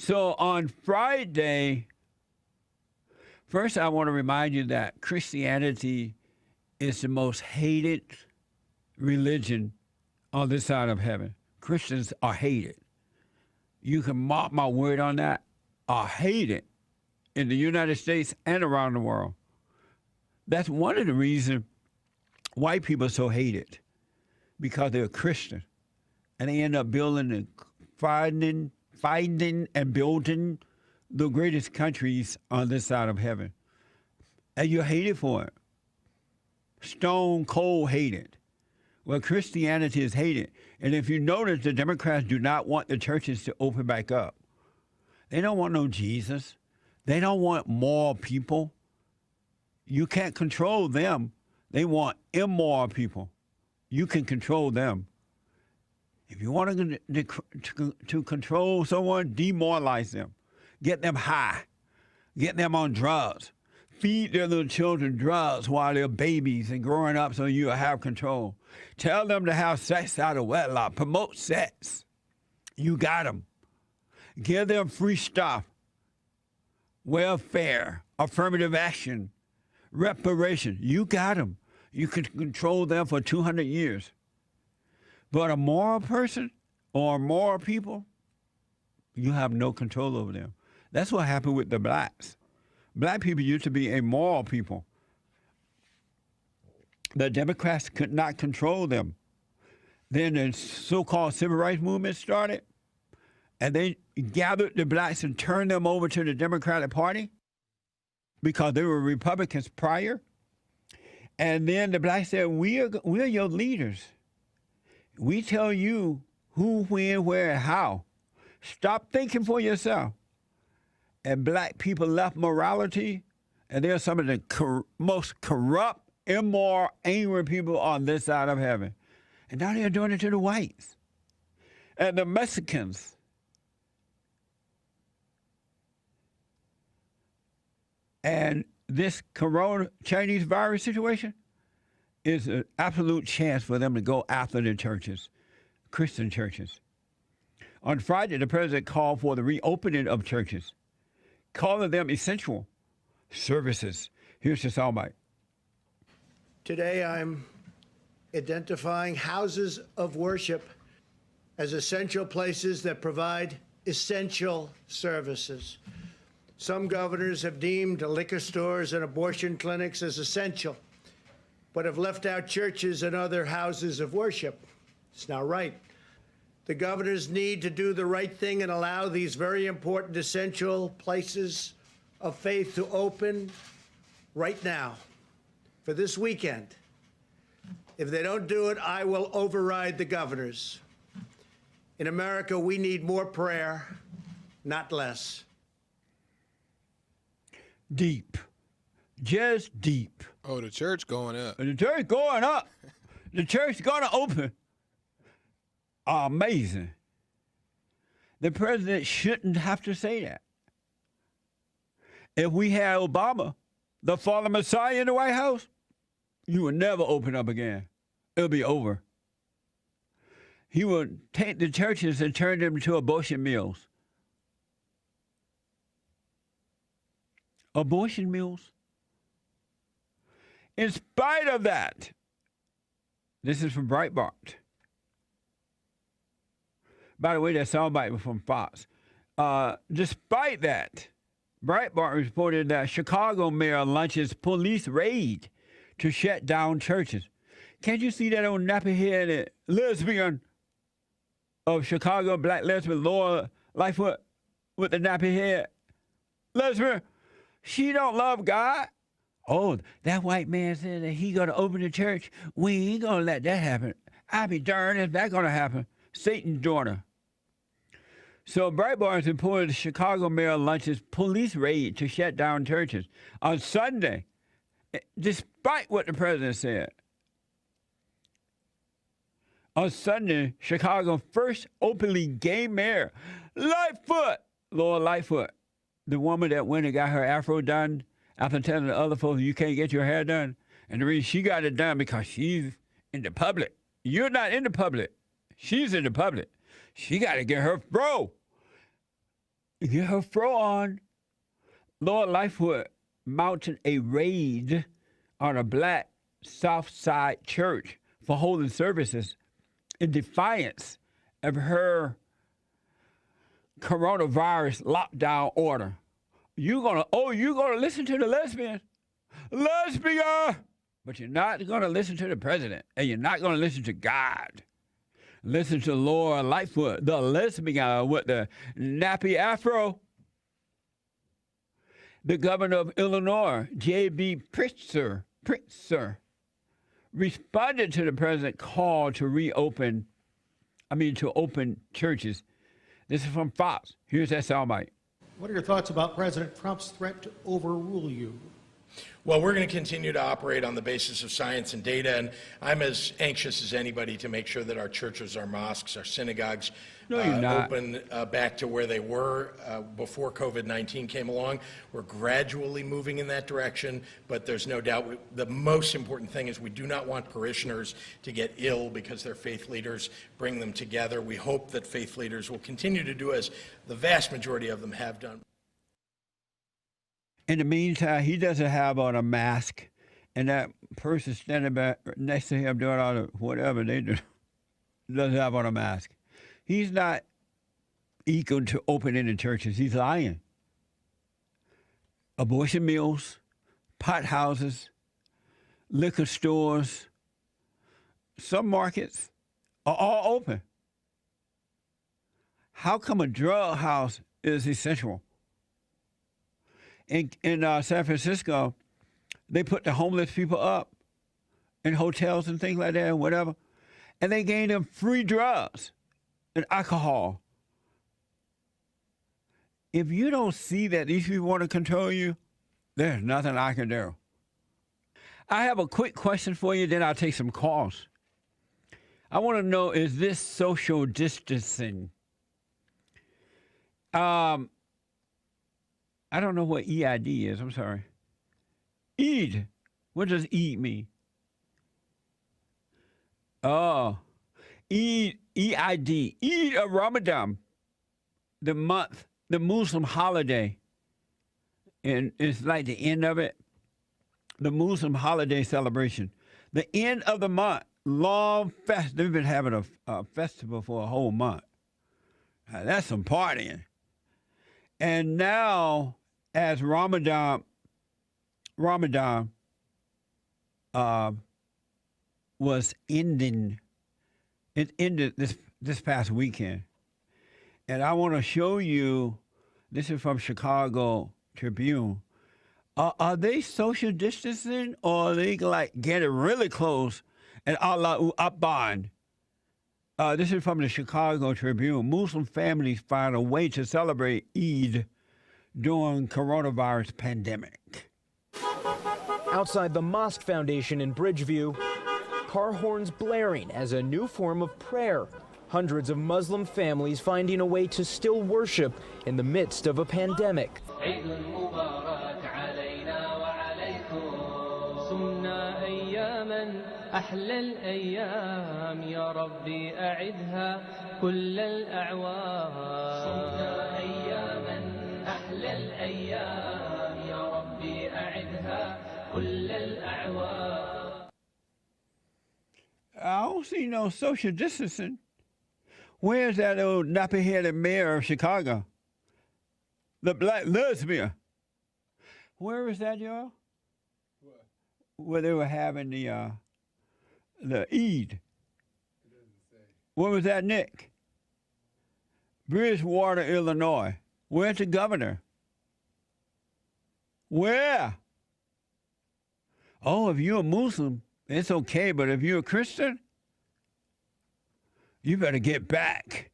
So on Friday, first I want to remind you that Christianity is the most hated religion on this side of heaven. Christians are hated. You can mark my word on that. Are hated in the United States and around the world. That's one of the reasons white people are so hated, because they're Christian. And they end up building and finding and building the greatest countries on this side of heaven. And you're hated for it. Stone cold hated. Well, Christianity is hated. And if you notice, the Democrats do not want the churches to open back up. They don't want no Jesus. They don't want moral people. You can't control them. They want immoral people. You can control them. If you want to control someone, demoralize them. Get them high. Get them on drugs. Feed their little children drugs while they're babies and growing up so you have control. Tell them to have sex out of wedlock. Promote sex. You got them. Give them free stuff. Welfare. Affirmative action. Reparation. You got them. You can control them for 200 years. But a moral person or moral people, you have no control over them. That's what happened with the blacks. Black people used to be a moral people. The Democrats could not control them. Then the so-called civil rights movement started, and they gathered the blacks and turned them over to the Democratic Party because they were Republicans prior. And then the blacks said, we are your leaders. We tell you who, when, where, and how. Stop thinking for yourself. And black people left morality, and they're some of the most corrupt, immoral, angry people on this side of heaven. And now they're doing it to the whites and the Mexicans. And this corona Chinese virus situation is an absolute chance for them to go after the churches, Christian churches. On Friday, the president called for the reopening of churches, calling them essential services. Here's the soundbite. Today, I'm identifying houses of worship as essential places that provide essential services. Some governors have deemed liquor stores and abortion clinics as essential, but have left out churches and other houses of worship. It's not right. The governors need to do the right thing and allow these very important essential places of faith to open right now for this weekend. If they don't do it, I will override the governors. In America, we need more prayer, not less. Deep. Just deep. Oh, the church going up. The church going up. The church going to open. Amazing. The president shouldn't have to say that. If we had Obama, the fallen Messiah in the White House, you would never open up again. It'll be over. He would take the churches and turn them into abortion mills. Abortion mills? In spite of that, this is from Breitbart. By the way, that soundbite was from Fox. Despite that, Breitbart reported that Chicago mayor launches police raid to shut down churches. Can't you see that old nappy-headed lesbian of Chicago, black lesbian, Laura Lightfoot, with the nappy head? Lesbian, she don't love God. Oh, that white man said that he gonna open the church. We ain't gonna let that happen. I be darned if that's gonna happen. Satan's daughter. So Breitbart reported the Chicago mayor launches police raid to shut down churches on Sunday, despite what the president said. On Sunday, Chicago's first openly gay mayor, Lightfoot, Laura Lightfoot, the woman that went and got her afro done after telling the other folks you can't get your hair done. And the reason she got it done because she's in the public. You're not in the public. She's in the public. She got to get her fro. get her fro on. Lord Lightfoot mounted a raid on a black South Side church for holding services in defiance of her coronavirus lockdown order. You gonna listen to the lesbian, but you're not gonna listen to the president, and you're not gonna listen to God. Listen to Laura Lightfoot, the lesbian with the nappy afro. The governor of Illinois, J.B. Pritzker, responded to the president's call to open churches. This is from Fox. Here's that soundbite. What are your thoughts about President Trump's threat to overrule you? Well, we're going to continue to operate on the basis of science and data, and I'm as anxious as anybody to make sure that our churches, our mosques, our synagogues open back to where they were before COVID-19 came along. We're gradually moving in that direction, but there's no doubt the most important thing is we do not want parishioners to get ill because their faith leaders bring them together. We hope that faith leaders will continue to do as the vast majority of them have done. In the meantime, he doesn't have on a mask, and that person standing back next to him doing all the whatever they do doesn't have on a mask. He's not equal to opening the churches. He's lying. Abortion mills, pot houses, liquor stores, some markets are all open. How come a drug house is essential? In San Francisco, they put the homeless people up in hotels and things like that and whatever, and they gave them free drugs and alcohol. If you don't see that these people want to control you, there's nothing I can do. I have a quick question for you, then I'll take some calls. I want to know, is this social distancing? I don't know what EID is. I'm sorry. Eid. What does Eid mean? Oh, Eid, EID. Eid of Ramadan. The month, the Muslim holiday. And it's like the end of it. The Muslim holiday celebration. The end of the month. Long fest. They've been having a festival for a whole month. Now, that's some partying. And now, as Ramadan was ending, it ended this past weekend. And I want to show you, this is from Chicago Tribune. Are they social distancing, or are they like getting really close and Allahu Akbar? This is from the Chicago Tribune. Muslim families find a way to celebrate Eid during coronavirus pandemic. Outside the Mosque Foundation in Bridgeview, car horns blaring as a new form of prayer. Hundreds of Muslim families finding a way to still worship in the midst of a pandemic. أحلى الأيام يا ربي أعدها كل الأعوام صمنا أياما أحلى الأيام يا ربي أعدها كل الأعوام. I don't see no social distancing. Where's that old nappy-headed mayor of Chicago? The black lesbian. Where was that, y'all? Where they were having the Eid. Where was that, Nick? Bridgewater, Illinois. Where's the governor? Where? Oh, if you're a Muslim, it's okay, but if you're a Christian, you better get back.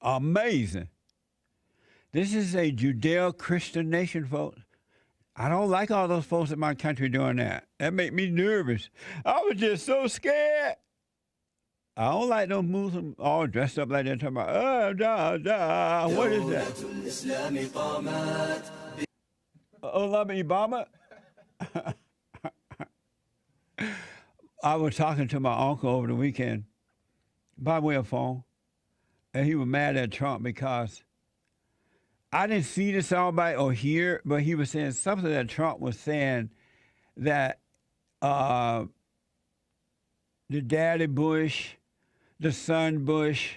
Amazing. This is a Judeo-Christian nation, folks. I don't like all those folks in my country doing that. That make me nervous. I was just so scared. I don't like those Muslims all dressed up like that, talking about, what is that? Olama Ibama? I was talking to my uncle over the weekend by way of phone, and he was mad at Trump because I didn't see the soundbite or hear, but he was saying something that Trump was saying that the daddy Bush, the son Bush,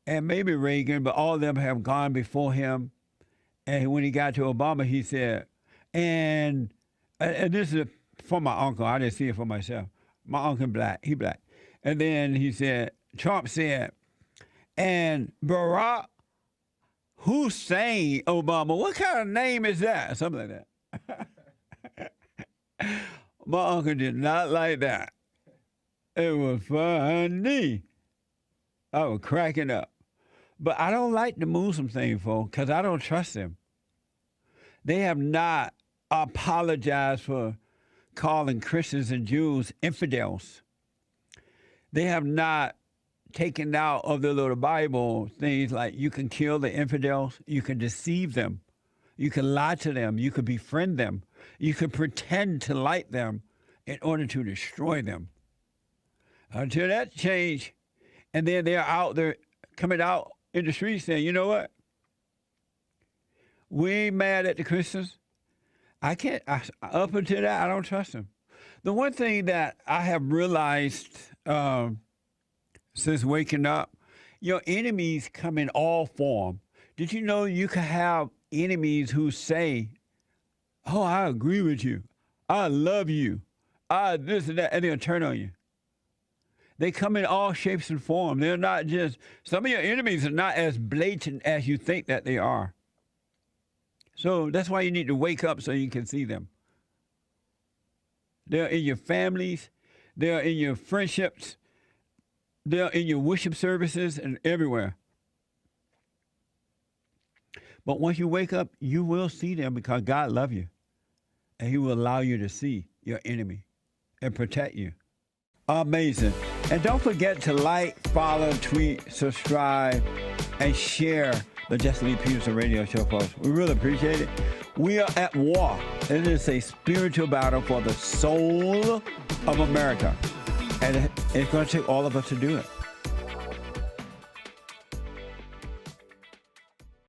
and maybe Reagan, but all of them have gone before him. And when he got to Obama, he said, and this is for my uncle. I didn't see it for myself. My uncle black. He black. And then he said, Trump said, and Barack Hussein Obama, what kind of name is that? Something like that. My uncle did not like that. It was funny. I was cracking up. But I don't like the Muslim thing, folks, because I don't trust them. They have not apologized for calling Christians and Jews infidels. They have not taken out of the little Bible things like you can kill the infidels, you can deceive them, you can lie to them, you can befriend them, you can pretend to like them in order to destroy them. Until that change, and then they're out there coming out in the streets saying, you know what? We ain't mad at the Christians. Up until that, I don't trust them. The one thing that I have realized since waking up, your enemies come in all form. Did you know you can have enemies who say, oh, I agree with you. I love you. I this and that, and they'll turn on you. They come in all shapes and forms. They're not just, some of your enemies are not as blatant as you think that they are. So that's why you need to wake up so you can see them. They're in your families. They're in your friendships. They're in your worship services and everywhere. But once you wake up, you will see them because God loves you. And he will allow you to see your enemy and protect you. Amazing. And don't forget to like, follow, tweet, subscribe, and share the Jesse Lee Peterson radio show, folks. We really appreciate it. We are at war. It is a spiritual battle for the soul of America. And it's going to take all of us to do it.